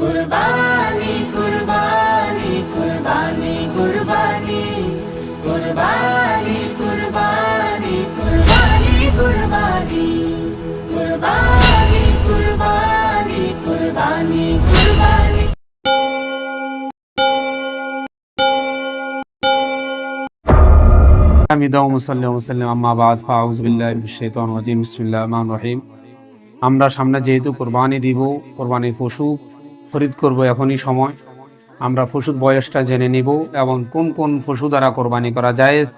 কুরবানি কুরবানি কুরবানি কুরবানি কুরবানি কুরবানি কুরবানি কুরবানি কুরবানি কুরবানি কুরবানি কুরবানি। আমরা সামনে যেহেতু কোরবানি দিব, কোরবানির পশু খরিদ করব, এখনই সময়। আমরা পশুর বয়সটা জেনে নিব এবং কোন কোন পশু দ্বারা কোরবানি করা জায়েজ,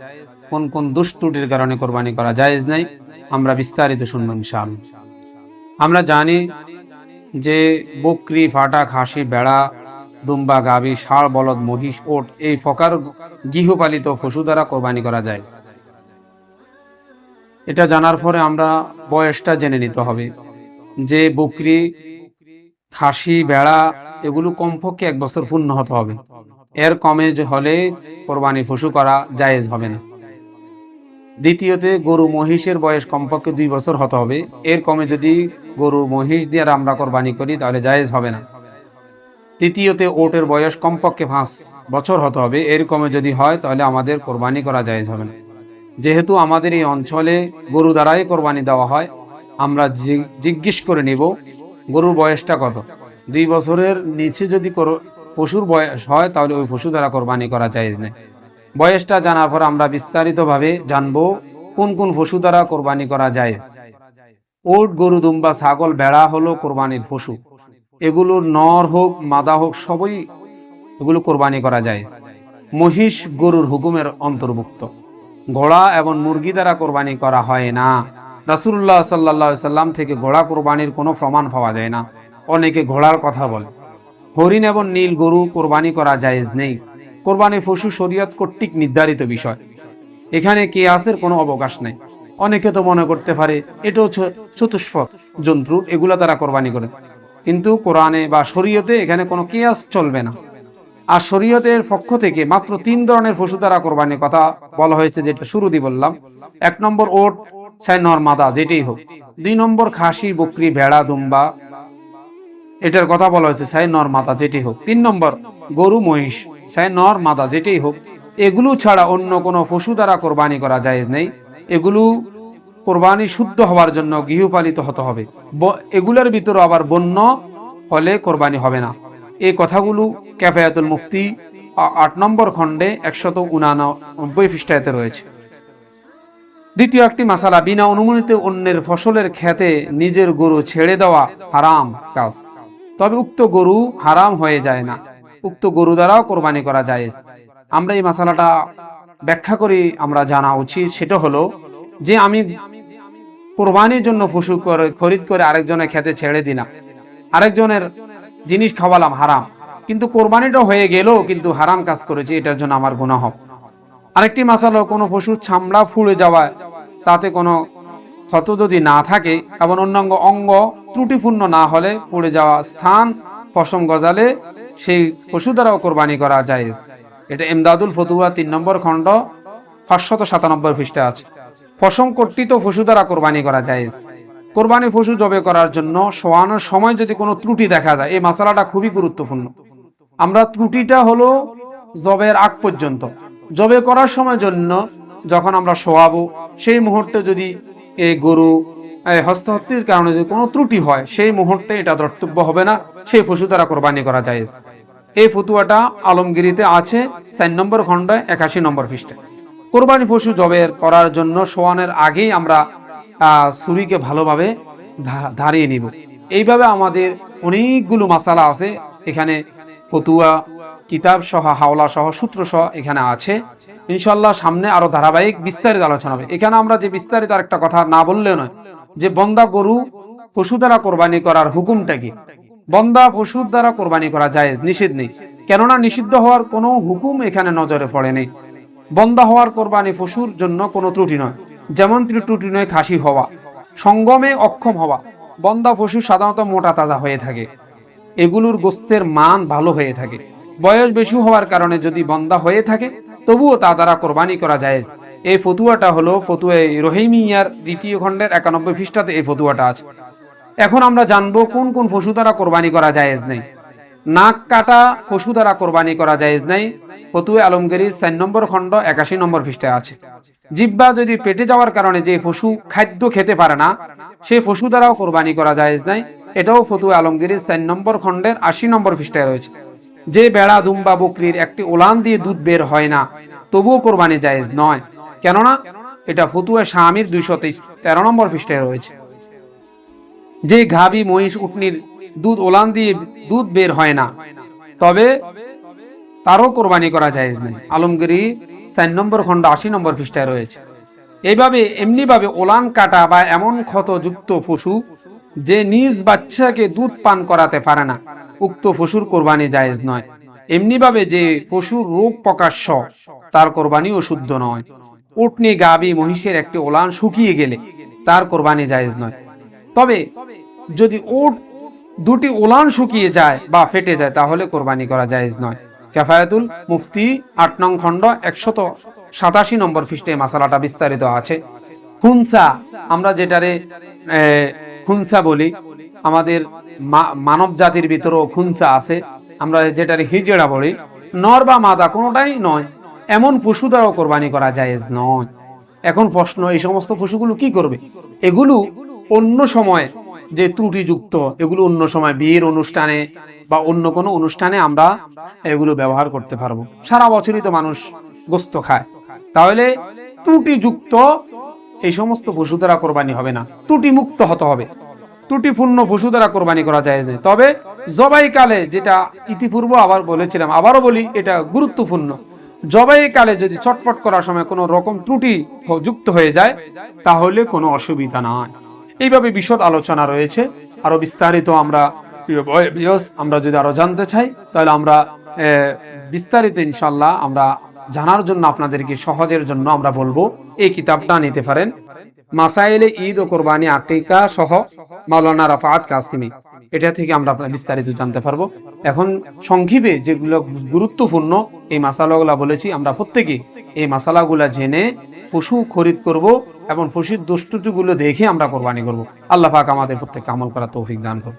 কোন কোন দুষ্ত্রুটির কারণে কোরবানি করা জায়েজ নাই, আমরা বিস্তারিত শুনব ইনশাআল্লাহ। আমরা জানি যে বকরি, ফাটা, খাসি, বেড়া, দুম্বা, গাভী, ষাঁড়, বলদ, মহিষ, ওট এই প্রকার গৃহপালিত পশু দ্বারা কোরবানি করা যায়। এটা জানার পরে আমরা বয়সটা জেনে নিতে হবে যে বকরি, খাসি, বেড়া এগুলো কমপক্ষে 1 বছর পূর্ণ হতে হবে। এর কমে হলে কোরবানি পশু করা জায়েজ হবে না। দ্বিতীয়তে গরু, মহিষের বয়স কমপক্ষে 2 বছর হতে হবে। এর কমে যদি গরু, মহিষ দিয়ে আমরা কোরবানি করি তাহলে জায়েজ হবে না। তৃতীয়তে ওটের বয়স কমপক্ষে 5 বছর হতে হবে। এর কমে যদি হয় তাহলে আমাদের কোরবানি করা জায়েজ হবে না। যেহেতু আমাদের এই অঞ্চলে গরু দ্বারাই কোরবানি দেওয়া হয়, আমরা জিজ্ঞেস করে নিব গরুর বয়সটা কত। 2 বছরের নিচে যদি পশুর বয়স হয় তাহলে ওই পশু দ্বারা কোরবানি করা জায়েজ নেই। বয়সটা জানার পর আমরা বিস্তারিতভাবে জানবো কোন কোন পশু দ্বারা কোরবানি করা জায়েজ। ওট, গরু, দুম্বা, ছাগল, ভেড়া হলো কোরবানির পশু। এগুলো নর হোক মাদা হোক সবই এগুলো কোরবানি করা জায়েজ। মহিষ গরুর হুকুমের অন্তর্ভুক্ত। ঘোড়া এবং মুরগি দ্বারা কোরবানি করা হয় না। রাসূলুল্লাহ সাল্লাল্লাহু আলাইহি সাল্লাম থেকে ঘোড়া কোরবানির কোনো প্রমাণ পাওয়া যায় না। অনেকে ঘোড়ার কথা বলে। হরিণ এবং নীল গরু কোরবানি করা জায়েজ নেই। কোরবানি পশু শরীয়ত কর্তৃক নির্ধারিত বিষয়, এখানে কিয়াসের কোনো অবকাশ নেই। অনেকে তো মনে করতে পারে এটাও চতুষ্পদ জন্তু, এগুলা তারা কোরবানি করে, কিন্তু কোরআনে বা শরীয়তে এখানে কোনো কিয়াস চলবে না। আর শরীয়তের পক্ষ থেকে মাত্র 3 ধরনের পশু দ্বারা কোরবানির কথা বলা হয়েছে, যেটা শুরুতেই বললাম। 1 নম্বর ওট, 4 নর মাদা যেটাই হোক। 2 নম্বর খাসি, বকরি, ভেড়া, দুম্বা এটার কথা বলা হয়েছে 4 নর মাদা যেটাই হোক। 3 নম্বর গরু, মহিষ, 4 নর মাদা যেটাই হোক। এগুলো ছাড়া অন্য কোনো পশু দ্বারা কোরবানি করা জায়েজ নেই। এগুলো কোরবানি শুদ্ধ হওয়ার জন্য গৃহপালিত হতে হবে। এগুলোর ভিতরে আবার বন্য হলে কোরবানি হবে না। এই কথাগুলো কিফায়াতুল মুফতি 8 নম্বর খণ্ডে 189 পৃষ্ঠাতে রয়েছে। দ্বিতীয় একটি মাসালা, বিনা অনুমতিতে অন্যের ফসলের খেতে নিজের গরু ছেড়ে দেওয়া হারাম কাজ। তবে উক্ত গরু হারাম হয়ে যায় না, উক্ত গরু দ্বারাও কোরবানি করা জায়েজ। আমরা এই মাসালাটা ব্যাখ্যা করি, আমরা জানা উচিত। সেটা হলো যে আমি কোরবানির জন্য পশু খরিদ করে আরেকজনের খেতে ছেড়ে দিলাম, আরেকজনের জিনিস খাওয়ালাম, হারাম। কিন্তু কোরবানিটা হয়ে গেলেও কিন্তু হারাম কাজ করেছি, এটার জন্য আমার গুনাহ হবে। আরেকটি মাসালা, কোনো পশুর চামড়া ফুলে যাওয়ায় তাতে কোনো ক্ষত যদি না থাকে এবং অন্যান্য অঙ্গ ত্রুটিপূর্ণ না হলে পুড়ে যাওয়া স্থান পশম গজালে সেই পশু দ্বারাও কোরবানি করা জায়েজ। এটা ইমদাদুল ফতুয়া 3 নম্বর খণ্ড 597 পৃষ্ঠা আছে। পশম কর্তৃত পশু দ্বারা কোরবানি করা জায়েজ। কোরবানি পশু জবে করার জন্য শোয়ানোর সময় যদি কোনো ত্রুটি দেখা যায়, এই মাসালাটা খুবই গুরুত্বপূর্ণ। আমরা ত্রুটিটা হলো জবের আগ পর্যন্ত, জবে করার সময় জন্য যখন আমরা শোয়াবো সেই মুহূর্তে যদি এই গরু হস্তহস্তির কারণে যদি কোনো ত্রুটি হয়, সেই মুহূর্তে এটা দ্রষ্টব্য হবে না, সেই পশু দ্বারা কোরবানি করা জায়েজ। এই ফতুয়াটা আলমগিরিতে আছে 4 নম্বর খণ্ডে 81 নম্বর পৃষ্ঠা। কোরবানি পশু জবের করার জন্য শোয়ানোর আগেই আমরা ছুরিকে ভালোভাবে ধারিয়ে নিব। এইভাবে আমাদের অনেকগুলো মাসালা আছে এখানে, ফতুয়া কিতাব সহ, হাওলা সহ, সূত্র সহ এখানে আছে। ইনশাআল্লাহ সামনে আরো ধারাবাহিক বিস্তারিত আলোচনা হবে। এখানে আমরা যে বিস্তারিত আরেকটা কথা না বললেও নয়, যে বন্দা গরু পশু দ্বারা কোরবানি করার হুকুমটা কি। বন্দা পশুর দ্বারা কোরবানি করা জায়েজ, নিষেধ নেই, কেননা নিষিদ্ধ হওয়ার কোনো হুকুম এখানে নজরে পড়ে নেই। বন্দা হওয়ার কোরবানি পশুর জন্য কোনো ত্রুটি নয়, যেমন ত্রুটি নয় খাসি হওয়া, সঙ্গমে অক্ষম হওয়া। বন্দা পশু সাধারণত মোটা তাজা হয়ে থাকে, এগুলোর গোস্তের মান ভালো হয়ে থাকে। বয়স বেশি হওয়ার কারণে যদি বন্দা হয়ে থাকে তবুও তা দ্বারা কোরবানি করা জায়েজ। এই ফতুয়াটা হলো ফতুয়া রহিমিয়ার 2য় খণ্ডের 91 পৃষ্ঠাতে এই ফতুয়াটা আছে। এখন আমরা জানবো কোন কোন পশু দ্বারা কোরবানি করা জায়েজ নেই। নাক কাটা পশু দ্বারা কোরবানি করা জায়েজ নাই, ফতুয়া আলমগীরের 4 নম্বর খণ্ড 81 নম্বর পৃষ্ঠায় আছে। জিহ্বা যদি পেটে যাওয়ার কারণে যে পশু খাদ্য খেতে পারে না, সেই পশু দ্বারাও কোরবানি করা জায়েজ নাই, এটাও ফতুয়া আলমগীরের 4 নম্বর খণ্ডের 80 নম্বর পৃষ্ঠায় রয়েছে। যে বেড়া, দুম্বা, বকরির একটি ওলান দিয়ে দুধ বের হয় না, তবুও কোরবানি জায়েজ নয়, কেননা এটা ফতুয়া শামির 213 নম্বর পৃষ্ঠায় রয়েছে। যে গাভী, মহিষ, উটনির দুধ ওলান দিয়ে দুধ বের হয় না, তবে তারও কোরবানি করা জায়েজ নেই, আলমগীরি 4 নম্বর খণ্ড 80 নম্বর পৃষ্ঠায় রয়েছে। এইভাবে এমনিভাবে ওলান কাটা বা এমন ক্ষতযুক্ত পশু যে নিজ বাচ্চাকে দুধ পান করাতে পারে না, উক্ত পশুর কোরবানি জায়েজ নয়। এমনিভাবে যে পশুর রোগ প্রকাশ্য, তার কোরবানিও শুদ্ধ নয়। উটনি, গাভী, মহিষের একটি ওলান শুকিয়ে গেলে তার কোরবানি জায়েজ নয়। তবে যদি উট দুটি ওলান শুকিয়ে যায় বা ফেটে যায়, তাহলে কোরবানি করা জায়েজ নয়। কিফায়াতুল মুফতি 8 নং খণ্ড 187 নম্বর পৃষ্ঠায় মাসালাটা বিস্তারিত আছে। খুনসা, আমরা যেটারে খুনসা বলি, আমাদের মানব জাতির ভিতরেও খুনসা আছে, আমরা যেটারে হিজড়া বলি, নর বা মাদা কোনোটাই নয়, এমন পশু দ্বারাও কোরবানি করা জায়েজ নয়। এখন প্রশ্ন, এই সমস্ত পশুগুলো কি করবে? এগুলো অন্য সময় যে ত্রুটিযুক্ত, এগুলো অন্য সময় বিয়ের অনুষ্ঠানে বা অন্য কোনো অনুষ্ঠানে আমরা এগুলো ব্যবহার করতে পারবো। সারা বছরই তো মানুষ গোস্ত খায়, তাহলে ত্রুটিযুক্ত এই সমস্ত পশু দ্বারা কোরবানি হবে না, ত্রুটি মুক্ত হতে হবে। ত্রুটিপূর্ণ পশু দ্বারা কোরবানি করা যায় না। তবে জবাই কালে, যেটা ইতিপূর্ব আবার বলেছিলাম, আবারও বলি, এটা গুরুত্বপূর্ণ, জবাই কালে যদি চটপট করার সময় কোনো রকম ত্রুটি যুক্ত হয়ে যায়, তাহলে কোনো অসুবিধা নাই। এইভাবে বিশদ আলোচনা রয়েছে। আরো বিস্তারিত আমরা যদি আরো জানতে চাই, তাহলে আমরা বিস্তারিত ইনশাল্লাহ আমরা জানার জন্য আপনাদেরকে সহজের জন্য আমরা বলবো এই কিতাবটা নিতে পারেন, মাসাইলে ঈদ ও কোরবানি আকিকা সহ মাওলানা রাফাত কাসিমি, এটা থেকে আমরা বিস্তারিত জানতে পারবো। এখন সংক্ষেপে যেগুলো গুরুত্বপূর্ণ এই মাসালাগুলা বলেছি, আমরা প্রত্যেকে এই মাসালাগুলা জেনে পশু খরিদ করব এবং পশুর দুষ্টুটিগুলো দেখে আমরা কোরবানি করব। আল্লাহ পাক আমাদের প্রত্যেককে আমল করার তৌফিক দান করুন।